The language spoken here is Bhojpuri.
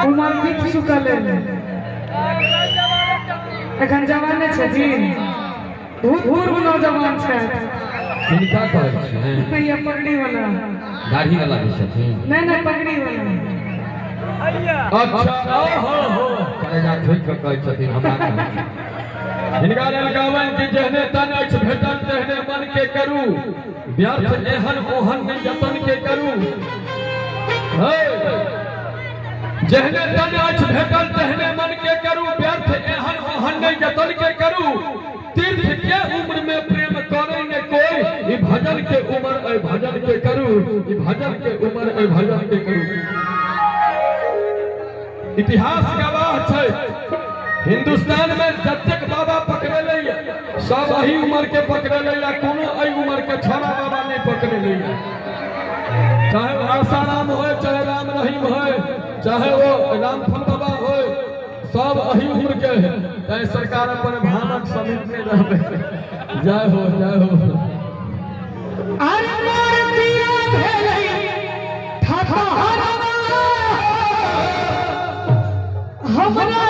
उमर बीत चुकल एखन जवान छथिन भूतपूर्व नौजवान छथि किनका कहै छै ये पगड़ी वाला दाढ़ी वाला भी छथिन नहीं पगड़ी वाला अच्छा हो करेगा ठोक के कहै छथिन हमरा हिनका लेल गावन कि जेहने तन अछि भेटल तेहने मन के करू व्यर्थ एहन ओहन नहीं जतन के करू जेहने तन अछि भेटल तेहने मन के करू व्यर्थ एहन ओहन नहीं जतन के करू तीर्थ के उम्र में प्रेम करे ने कोई ई भजन के उम्र ए भजन के करू ई भजन के उम्र ए भजन के करू। इतिहास गवाह छै हिंदुस्तान में जतेक बाबा पकड़े सब अही उम्र के पकड़े कोनो अही उम्र के छोरा बाबा नहीं पकड़े चाहे आसाराम हो चाहे राम रहीम हो चाहे वो रामफल बाबा हो सब अही उम्र के है सरकार अपन भानक समिति में रहबे जय हो जय हो। हमरा